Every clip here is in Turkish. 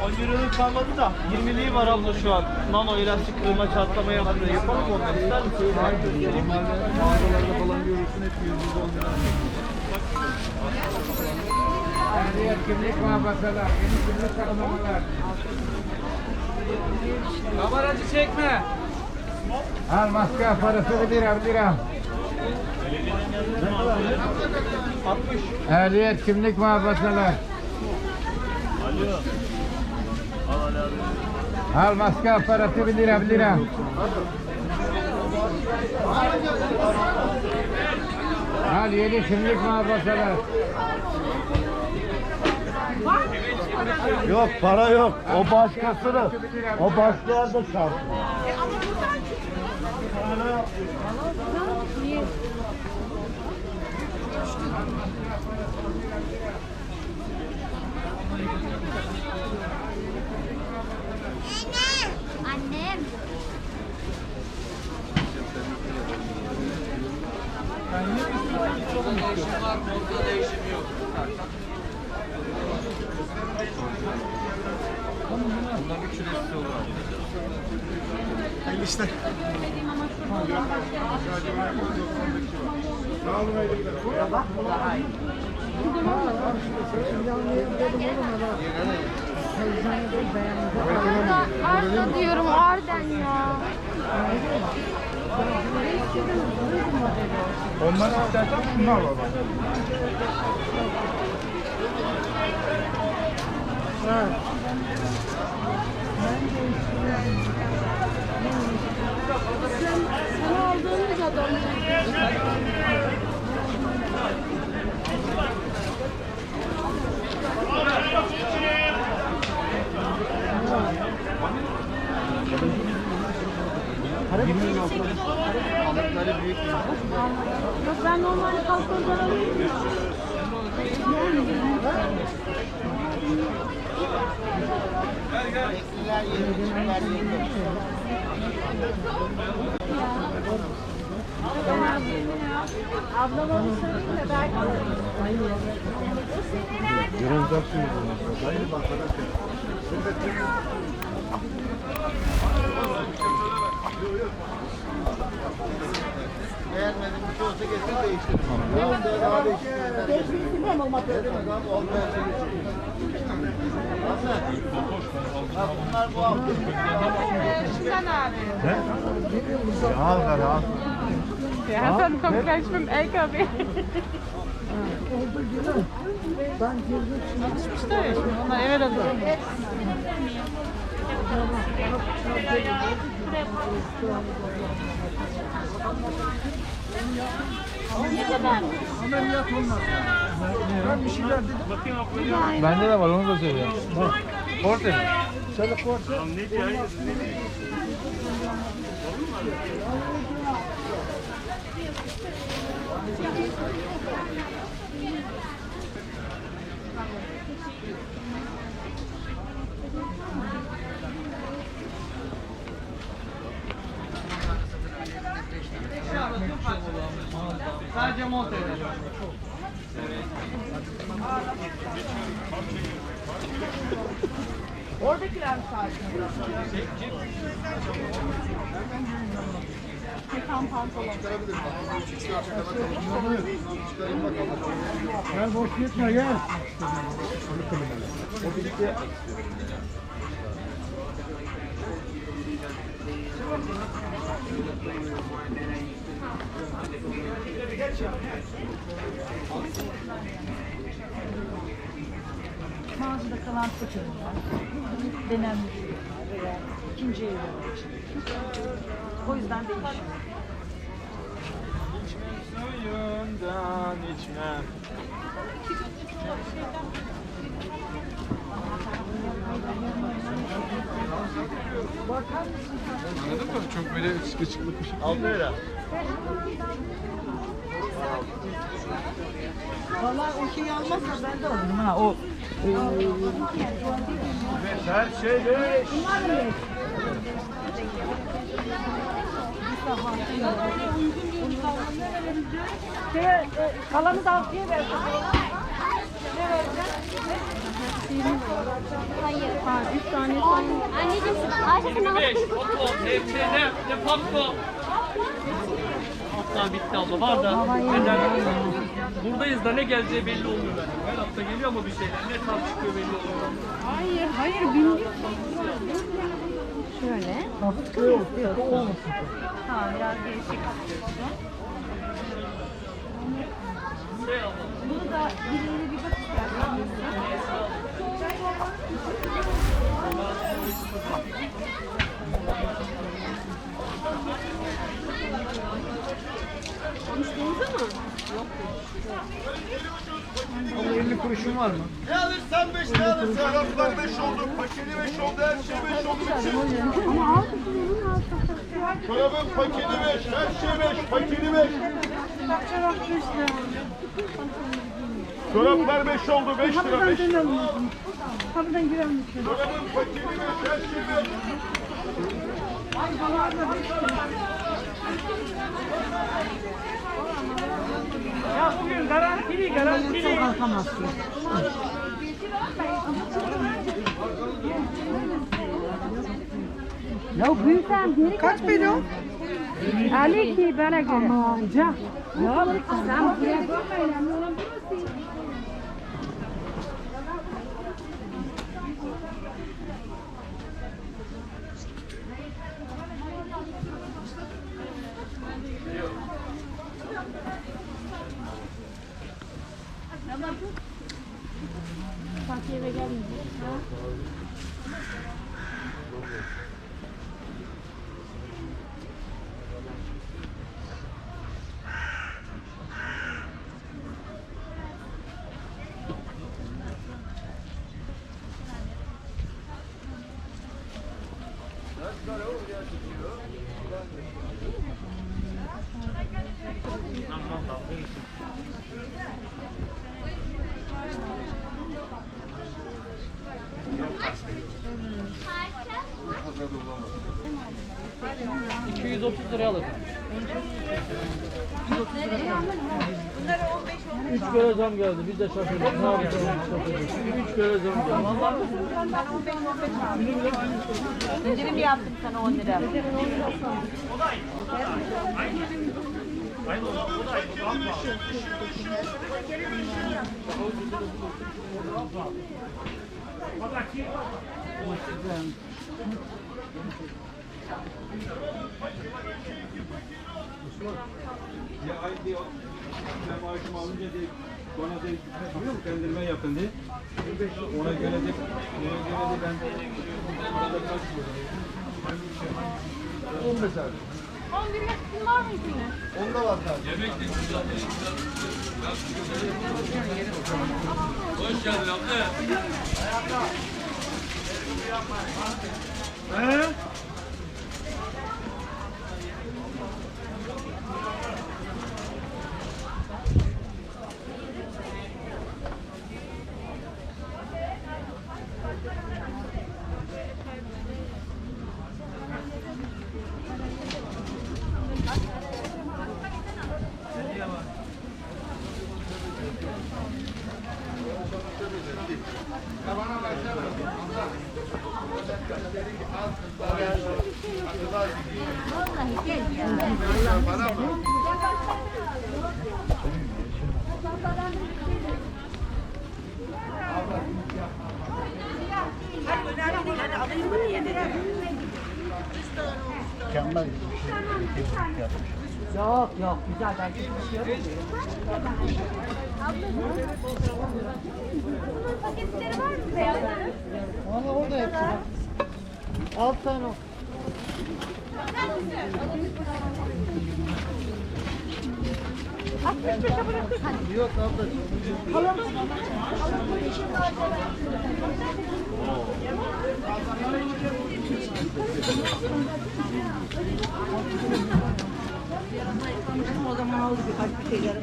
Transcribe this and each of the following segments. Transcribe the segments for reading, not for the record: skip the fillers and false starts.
10 euroluk kalmadı da 20'liği var abla şu an. Nano elastik kırılma çatlama yapıyor. Yapalım mı onları? İster misin? Normalde mağazalarda falan görürsün hep 110 lira. Ehliyet kimlik muhafazalar, yeni kimlik tanımlamalar. Kameracı çekme. Al maske parası 1 lira 1 lira. 60. Ehliyet kimlik muhafazalar. Alo. Al maske aparatı 1 lira 1 lira. Al yeni kimlik muhafazalar. Yok para yok. O başkasını. O başka yerde şart. Annem. Hayırlı işler. Arda diyorum Arden ya. Ondan istersen şunu al baba. Sana aldığımız adam. Balıkları büyük. Yok ben normalde kalkondan alıyorum. Ablam onu söyleyeyim de belki. Biraz daha suyu. Hayır bak beğenmedim bir şey olsa getir değiştiririm. Ne oldu? Daha değiştiririm. Değiştirmem olmadı. Ne demek abi? Olmayan şey geçiyor. Bak bunlar bu hafta. Sen abi. Al ver al. Hasan kommt gleich mit dem LKW. Stimmt. Ama eve de durmuyor. Ne kadar? Ameliyat olmaz. Ben bir şeyler dedim. Bende de var onu da söyleyeyim. Porte mi? Şöyle korsa. Sadece monte edelim. Oradakiler mi sadece? Kekan pantolon. Gel boş gitme gel. O birlikte. Mağazada kalan seçimler. Denenmiş. İkinci ev. O yüzden değişiyor. Suyundan içmem. Anladın mı? Çok böyle sıkı çıklık bir şey. 6 lira. Vallahi o şeyi almazsa ben de alırım ha. O Her şey beş. kalanı da altıya versin. Hayır. 3 tane son. Anneciğim Ayşe sen aldın. 5, Otto, ne Fatko. Hatta bitti abla var da. Buradayız da ne geleceği belli olmuyor ben. Her hafta geliyor ama bir şeyler. Ne tam çıkıyor belli olmuyor. Hayır bindik. Şöyle. Ha biraz değişik. Şey abla. Bunu da birileri bir bak istersen. Ama 50 kuruşun var mı? Ne alırsan 5 ne alırsan. Taraflar 5 oldu, paketi 5 oldu, her şey 5 oldu. Ama al kutularını al. Çorabın paketi 5, her şey 5, paketi 5. Çoraplar 5 oldu, 5 lira 5 lira. Kapıdan güvenlik. Çorabın paketi 5, her şey 5. Ya bugün garantili. Kalkamazsın. Ya büyüsen geri kaç belo? 52 bana göre. Amanca. Ya sen buraya bakma önemli olan burası. Fatih eve gelmeyecek. Ha. 230 liraya alırım. 3 kere zam geldi. Biz de şaşırdık. Ne yapacağız? 3 kere zam geldi. İndirim yaptım sana 10 lira. Ya ay diyor, ben maaşımı alınca de bana de biliyor musun kendime yakın de. Ona göre de ben 15 abi. 11 yakın var mı içinde? Onda var sadece. Hoş geldin abla. Vallahi gel ya. Mükemmel bir şey yapmış. Yok yok güzel ben bir şey yok. Paketleri var mı beyazların? Valla orada hepsi var. 6 tane o. Yok ablacığım. O zaman aldı birkaç bir şeyler.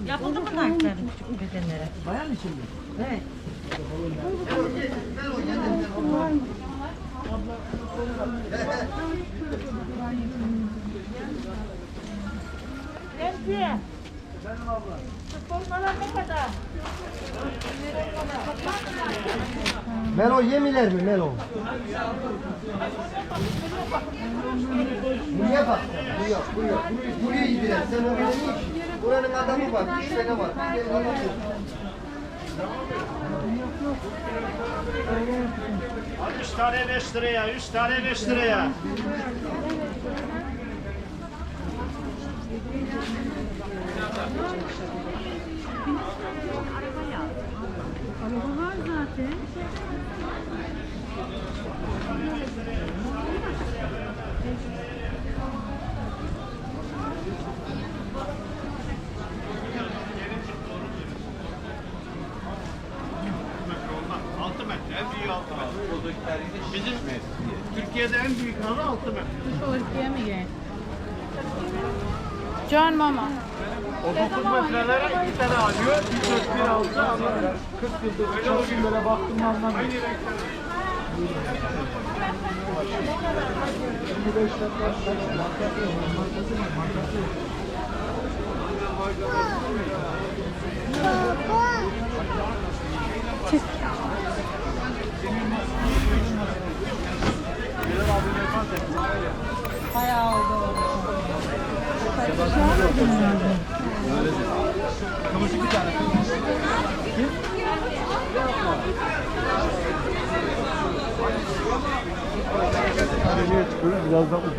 Yapıldı mı narkların küçük bedenlere? Bayan için mi? Evet. Emzi. Kuponlara ne kadar? Melo yemiler mi Melo? Buraya bak. Buraya gidiler. Sen oraya ne iş? Buranın adamı var. 3 tane var. Bir tane adam yok. 3 tane 5 liraya, 3 tane 5 liraya. Araba var zaten. Altı metre, en büyüğü 6 metre. Bizim Türkiye'de en büyük halı 6 metre. Can mama. 30 metrelere 2 tane alıyor. 1 altı ama 40 yıldır çalışıyorum böyle baktım anlamıyorum. 25 Bayağı oldu. Biraz da ucuz.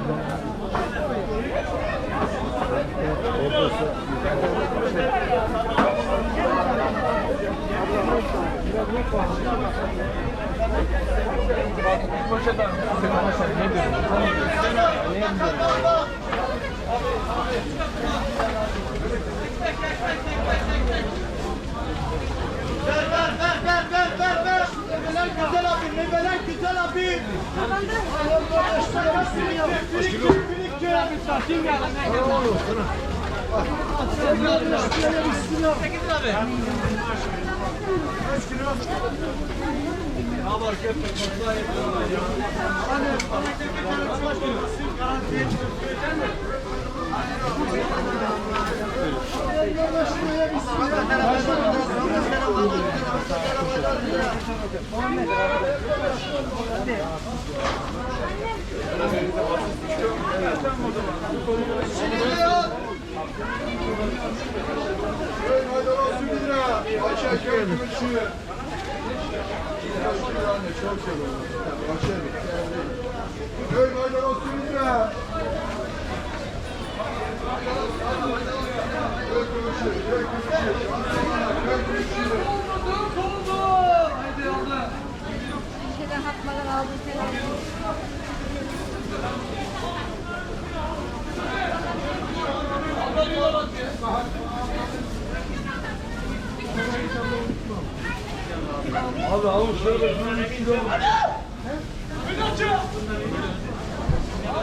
Abi avuçları da şunun 3 kilo.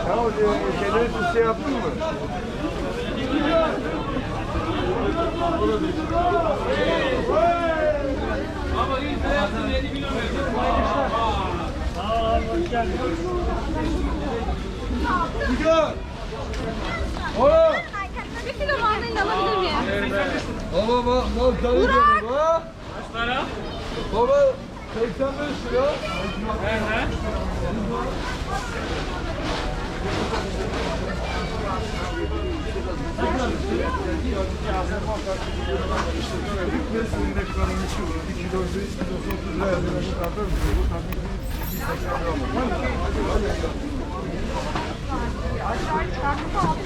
Ya o şeyleri şey yaptın mı? Ama ilk hayatını 7 kilo verdim. Gidiyor. Oğlum. Bir kilo mandalina alabilir miyim? Baba bak mal tanıyor baba. Kaç para? Baba 85 lira. Aşağı çıkartıp aldım.